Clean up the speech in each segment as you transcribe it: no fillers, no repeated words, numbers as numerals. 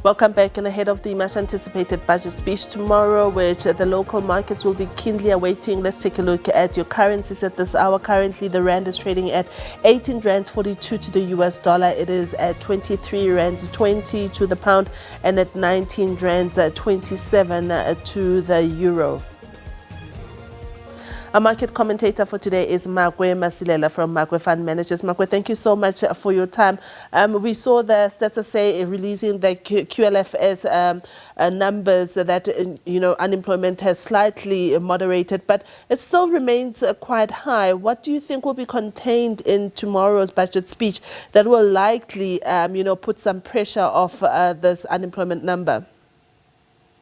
Welcome back. And ahead of the much anticipated budget speech tomorrow, which the local markets will be keenly awaiting, let's take a look at your currencies at this hour. Currently, the rand is trading at 18 rands 42 to the US dollar. It is at 23 rands 20 to the pound and at 19 rands 27 to the euro. Our market commentator for today is Makwe Masilela from Makwe Fund Managers. Makwe, thank you so much for your time. We saw the Stats SA releasing the QLFS numbers that, unemployment has slightly moderated, but it still remains quite high. What do you think will be contained in tomorrow's budget speech that will likely, put some pressure off this unemployment number?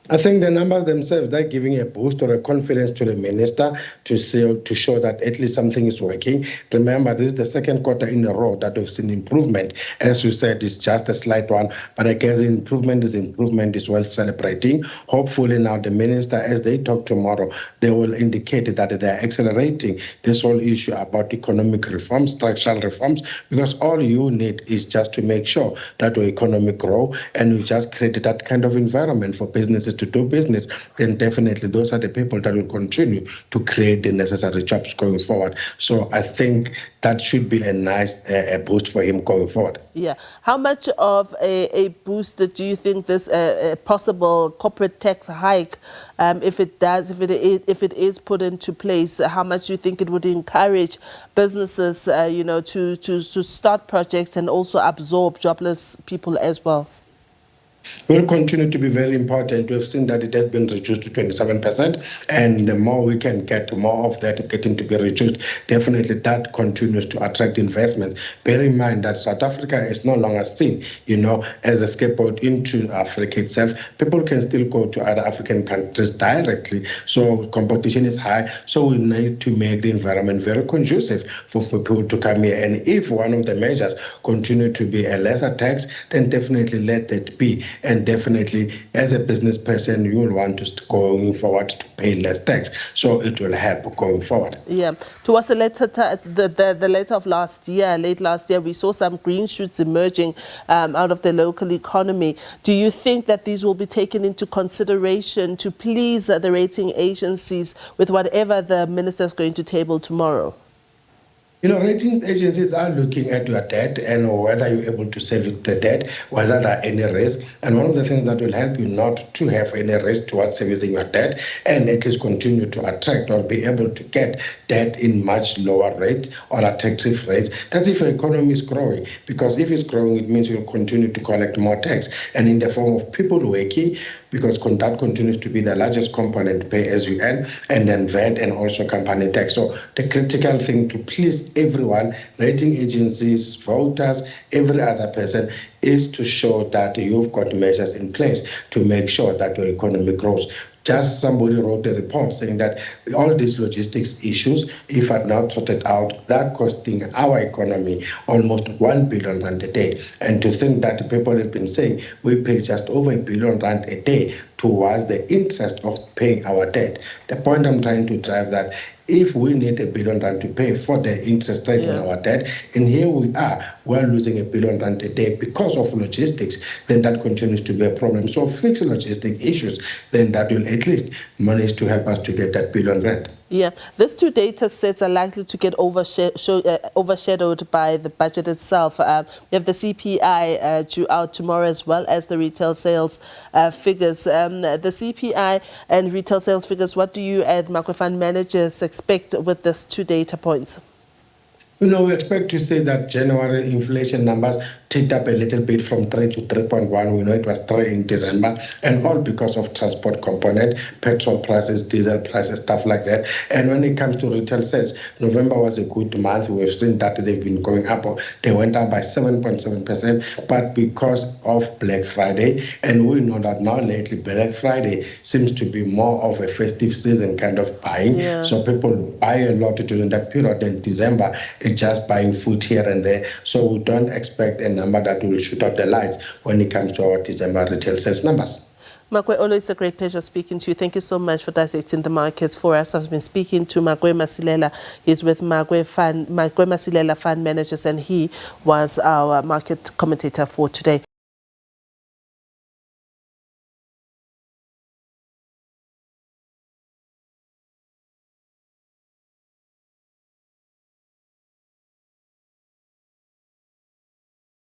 I think the numbers themselves, they're giving a boost or a confidence to the minister to show that at least something is working. Remember, this is the second quarter in a row that we've seen improvement. As you said, it's just a slight one, but I guess improvement is worth celebrating. Hopefully now the minister, as they talk tomorrow, they will indicate that they're accelerating this whole issue about economic reforms, structural reforms, because all you need is just to make sure that our economy grow and we just create that kind of environment for businesses to do business. Then definitely those are the people that will continue to create the necessary jobs going forward. So I think that should be a nice boost for him going forward. Yeah. How much of a boost do you think this possible corporate tax hike, if it is put into place, how much do you think it would encourage businesses, to start projects and also absorb jobless people as well? Will continue to be very important. We've seen that it has been reduced to 27%, and the more we can get more of that getting to be reduced, definitely that continues to attract investments. Bear in mind that South Africa is no longer seen, as a scapegoat into Africa itself. People can still go to other African countries directly, so competition is high. So we need to make the environment very conducive for people to come here. And if one of the measures continue to be a lesser tax, then definitely let that be. And definitely, as a business person, you will want to going forward to pay less tax. So it will help going forward. Yeah. Towards the later of last year, late last year, we saw some green shoots emerging out of the local economy. Do you think that these will be taken into consideration to please the rating agencies with whatever the minister is going to table tomorrow? Ratings agencies are looking at your debt and whether you're able to service the debt, whether there are any risk. And one of the things that will help you not to have any risk towards servicing your debt and at least continue to attract or be able to get debt in much lower rates or attractive rates, that's if your economy is growing. Because if it's growing, it means you'll continue to collect more tax. And in the form of people working, because that continues to be the largest component, pay as you earn, and then VAT and also company tax. So the critical thing to please everyone, rating agencies, voters, every other person, is to show that you've got measures in place to make sure that your economy grows. Just somebody wrote a report saying that all these logistics issues, if are not sorted out, they're costing our economy almost 1 billion rand a day. And to think that people have been saying we pay just over 1 billion rand a day towards the interest of paying our debt. The point I'm trying to drive that if we need 1 billion rand to pay for the interest rate on our debt, and here we are, we're losing 1 billion rand a day because of logistics, then that continues to be a problem. So fix logistic issues, then that will at least manage to help us to get that 1 billion rand. Yeah, these two data sets are likely to get overshadowed by the budget itself. We have the CPI due out tomorrow as well as the retail sales figures. The CPI and retail sales figures, what do you at Makwe Fund Managers expect with these two data points? We expect to see that January inflation numbers ticked up a little bit from 3 to 3.1. We know it was 3 in December, and all because of transport component, petrol prices, diesel prices, stuff like that. And when it comes to retail sales, November was a good month. We've seen that they've been going up. They went up by 7.7%, but because of Black Friday, and we know that now lately Black Friday seems to be more of a festive season kind of buying. Yeah. So people buy a lot during that period. In December, it's just buying food here and there. So we don't expect a number that will shoot out the lights when it comes to our December retail sales numbers. Makwe, always a great pleasure speaking to you. Thank you so much for dissecting the markets for us. I've been speaking to Makwe Masilela. He's with Makwe Masilela Fund Managers, and he was our market commentator for today.